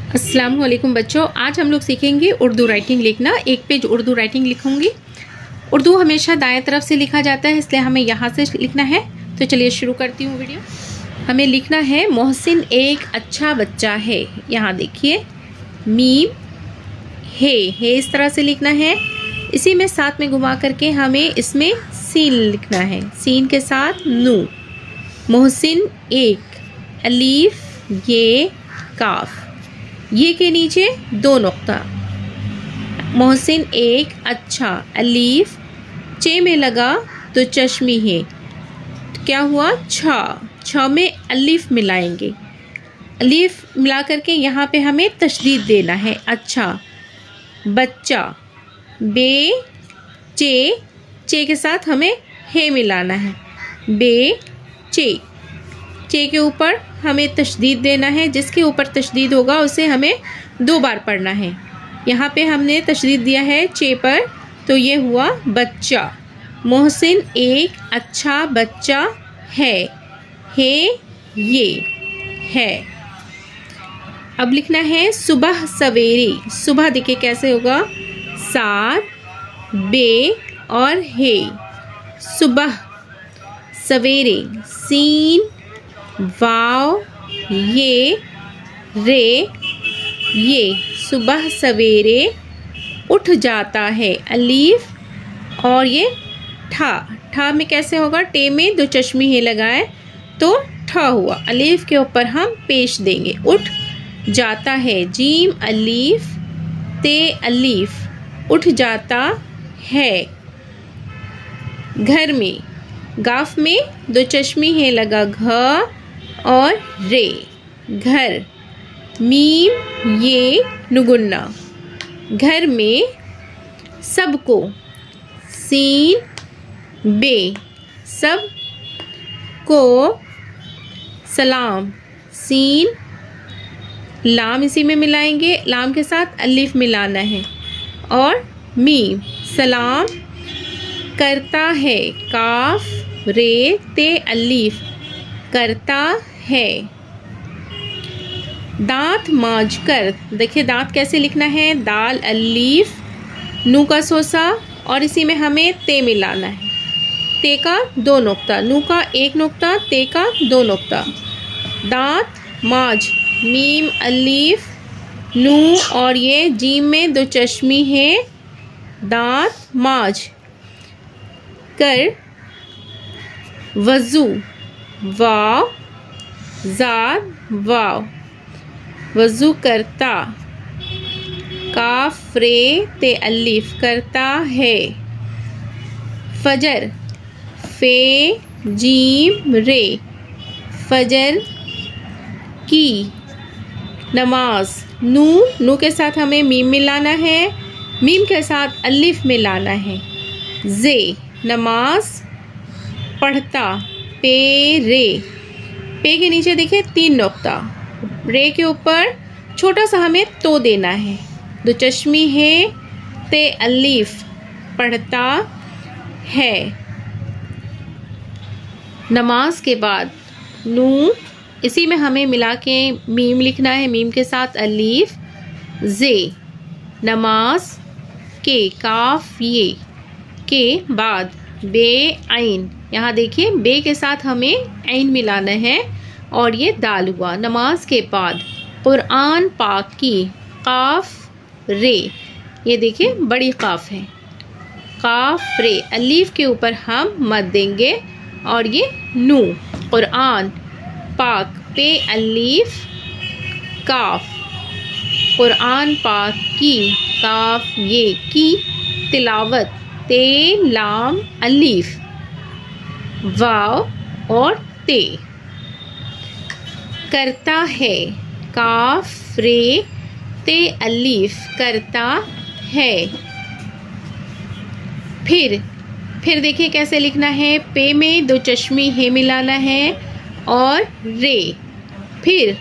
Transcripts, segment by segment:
अस्सलाम वालेकुम बच्चों, आज हम लोग सीखेंगे उर्दू राइटिंग लिखना। एक पेज उर्दू राइटिंग लिखूंगी। उर्दू हमेशा दाएं तरफ से लिखा जाता है, इसलिए हमें यहाँ से लिखना है। तो चलिए शुरू करती हूँ वीडियो। हमें लिखना है मोहसिन एक अच्छा बच्चा है। यहाँ देखिए मीम है इस तरह से लिखना है। इसी में साथ में घुमा करके हमें इसमें सीन लिखना है, सीन के साथ नू। मोहसिन एक, अलीफ ये काफ, ये के नीचे दो नुक्ता। मोहसिन एक अच्छा, अलीफ चे में लगा तो चश्मी है, तो क्या हुआ छ में अलीफ मिलाएंगे। अलीफ मिला करके यहाँ पे हमें तशदीद देना है। अच्छा बच्चा, बे चे के साथ हमें है मिलाना है। बे चे के ऊपर हमें तशदीद देना है। जिसके ऊपर तशदीद होगा उसे हमें 2 बार पढ़ना है। यहाँ पे हमने तशदीद दिया है चे पर, तो ये हुआ बच्चा। मोहसिन एक अच्छा बच्चा है ये है। अब लिखना है सुबह सवेरे। सुबह देखिए कैसे होगा, साथ बे और है। सुबह सवेरे, सीन वाव ये रे ये। सुबह सवेरे उठ जाता है, अलीफ और ये ठा में कैसे होगा, टे में 2 चश्मी है लगाए तो ठा हुआ। अलीफ के ऊपर हम पेश देंगे। उठ जाता है, जीम अलीफ ते अलीफ उठ जाता है। घर में, गाफ में 2 चश्मी है लगा घ और रे, घर। मीम ये नुगुन्ना, घर में। सबको, सीन बे सब को, सलाम सीन लाम इसी में मिलाएंगे, लाम के साथ अलीफ मिलाना है। और मीम सलाम करता है, काफ रे ते अलीफ करता है। दांत मांज कर, देखिए दांत कैसे लिखना है, दाल अलीफ नू का सोसा और इसी में हमें ते मिलाना है। ते का 2 नुक्ता, नू का 1 नुक्ता, ते का 2 नुक्ता। दांत मांज, मीम अलीफ नू और ये जीम में 2 चश्मी है। दांत मांज कर, वज़ू वाव ज़ाद वाव वज़ू करता, काफ रे ते अलीफ करता है। फजर फे जीम रे फजर की। नमाज, नू के साथ हमें मीम मिलाना है, मीम के साथ अलीफ मिलाना है। जे नमाज पढ़ता, पे रे पे के नीचे देखिए 3 नुक्ता, रे के ऊपर छोटा सा हमें तो देना है। 2 चश्मी है ते अलीफ पढ़ता है। नमाज के बाद नू इसी में हमें मिला के मीम लिखना है, मीम के साथ अलीफ। जे नमाज के, काफ ये के बाद बे आइन, यहाँ देखिए बे के साथ हमें आइन मिलाना है और ये दाल हुआ। नमाज के बाद कुरान पाक की, काफ रे ये देखिए बड़ी काफ है, काफ रे अलीफ के ऊपर हम मद देंगे और ये नू। कुरान पाक पे अलीफ काफ, कुरान पाक की, काफ ये की। तिलावत ते लाम अलीफ वाव और ते। करता है, काफ रे ते अलीफ करता है। फिर देखिए कैसे लिखना है, पे में 2 चश्मी है मिलाना है और रे। फिर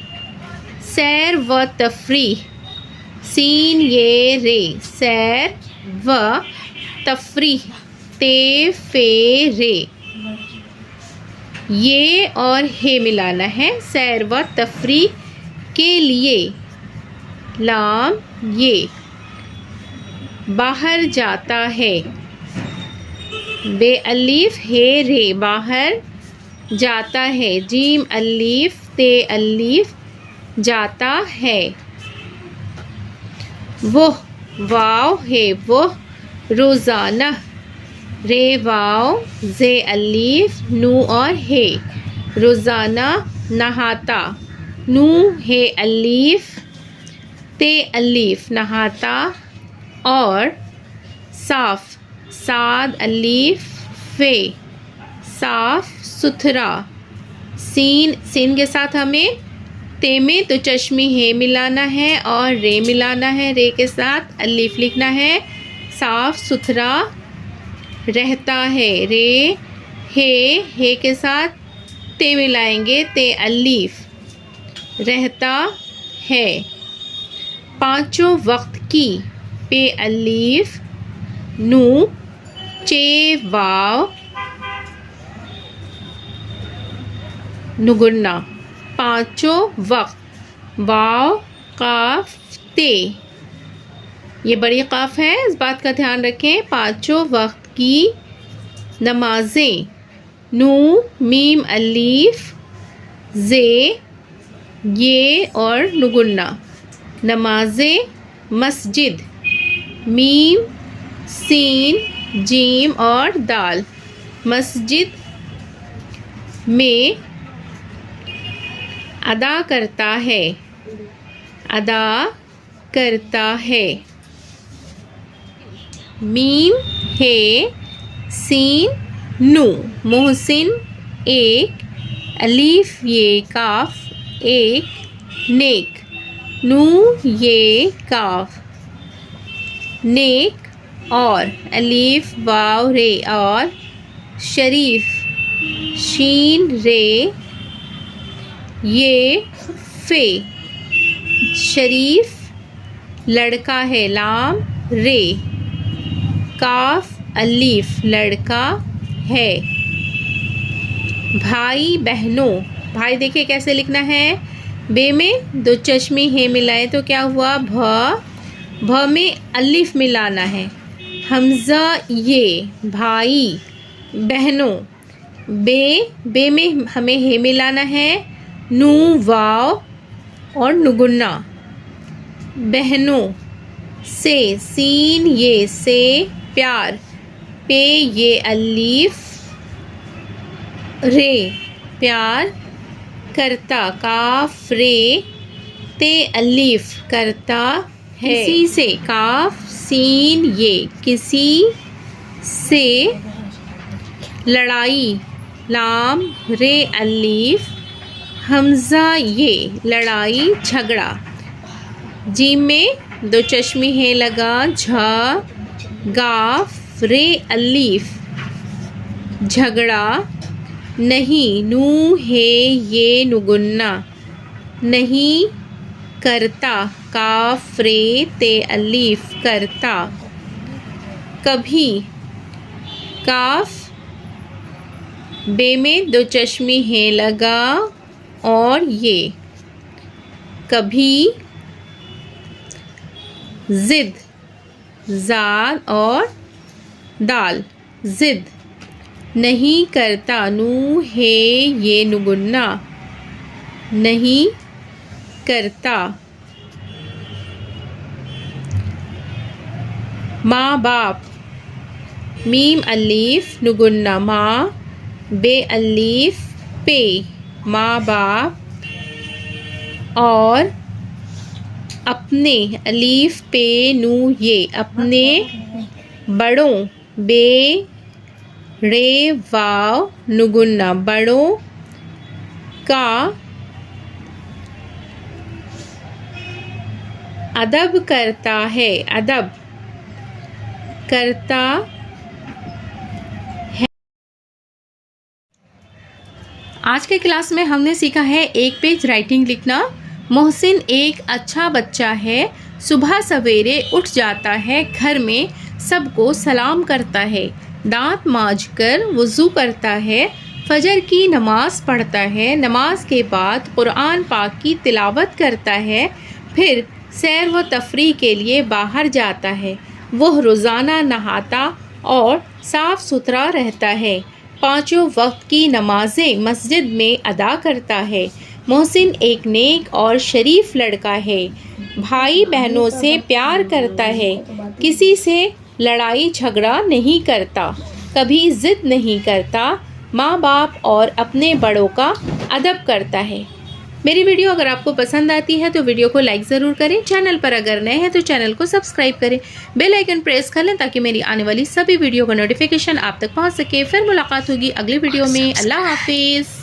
सैर व तफरीह, सीन ये रे सैर व तफरीह ते फे रे, ये और हे मिलाना है। सैर व तफरीह के लिए, लाम ये। बाहर जाता है, बे अलीफ हे रे बाहर जाता है। जीम अलीफ ते अलीफ जाता है। वो वाव है वो रोज़ाना। रे वाव जे अलीफ नू और है रोज़ाना नहाता। नू है अलीफ ते अलीफ नहाता और साफ साद अलीफ फे साफ सुथरा। सीन के साथ हमें ते में तो चश्मी है मिलाना है और रे मिलाना है। रे के साथ अलीफ लिखना है। साफ सुथरा रहता है। रे हे के साथ ते मिलाएंगे ते अलीफ रहता है। पाँचों वक्त की पे अलीफ नू चे वाव नुगुन्ना। पाँचों वक्त वाव काफ ते ये बड़ी काफ है, इस बात का ध्यान रखें। पाँचों वक्त की नमाजें नू मीम अलीफ जे ये और नुगुन्ना। नमाजें मस्जिद मीम सीन जीम और दाल। मस्जिद में अदा करता है, अदा करता है। मीम है सीन नू मोहसिन एक अलीफ ये काफ एक नेक। नू ये काफ नेक और अलीफ वाव रे और शरीफ शीन रे ये फे। शरीफ लड़का है लाम रे। काफ अलीफ लड़का है। भाई बहनों भाई देखिए कैसे लिखना है। बे में दो चश्मे है मिलाए तो क्या हुआ भ में अलिफ मिलाना है। हमज़ा ये भाई बहनों। बे में हमें हे मिलाना है। नू वाव और नुगुन्ना बहनों से। सीन ये से प्यार। पे ये अलीफ रे प्यार करता। काफ रे ते अलीफ करता है। किसी से काफ सीन ये किसी से। लड़ाई लाम रे अलीफ हमज़ा ये लड़ाई झगड़ा। जीम में दो चश्मी है लगा झ गाफ रे अलीफ झगड़ा नहीं। नू है ये नुगुन्ना नहीं करता। काफ रे ते अलीफ करता। कभी काफ बे में दो चश्मे हैं लगा और ये कभी जिद जाल और दाल जिद नहीं करता। नू है ये नुगुन्ना नहीं करता। माँ बाप मीम अलीफ नुगुन्ना माँ बे अलीफ पे माँ बाप। और अपने अलीफ पे नू ये अपने बड़ों बे रे वाव नुगुन्ना बड़ों का अदब करता है। अदब करता है। आज के क्लास में हमने सीखा है एक पेज राइटिंग लिखना। मोहसिन एक अच्छा बच्चा है। सुबह सवेरे उठ जाता है, घर में सबको सलाम करता है, दांत मांजकर वज़ू करता है, फजर की नमाज़ पढ़ता है, नमाज के बाद कुरान पाक की तिलावत करता है, फिर सैर व तफरीह के लिए बाहर जाता है। वह रोज़ाना नहाता और साफ़ सुथरा रहता है। 5 वक्त की नमाज़ें मस्जिद में अदा करता है। मोहसिन एक नेक और शरीफ लड़का है। भाई बहनों से प्यार करता है। किसी से लड़ाई झगड़ा नहीं करता, कभी ज़िद नहीं करता, माँ बाप और अपने बड़ों का अदब करता है। मेरी वीडियो अगर आपको पसंद आती है तो वीडियो को लाइक ज़रूर करें। चैनल पर अगर नए हैं तो चैनल को सब्सक्राइब करें। बेल आइकन प्रेस कर लें ताकि मेरी आने वाली सभी वीडियो का नोटिफिकेशन आप तक पहुंच सके। फिर मुलाकात होगी अगली वीडियो में। अल्लाह हाफिज़।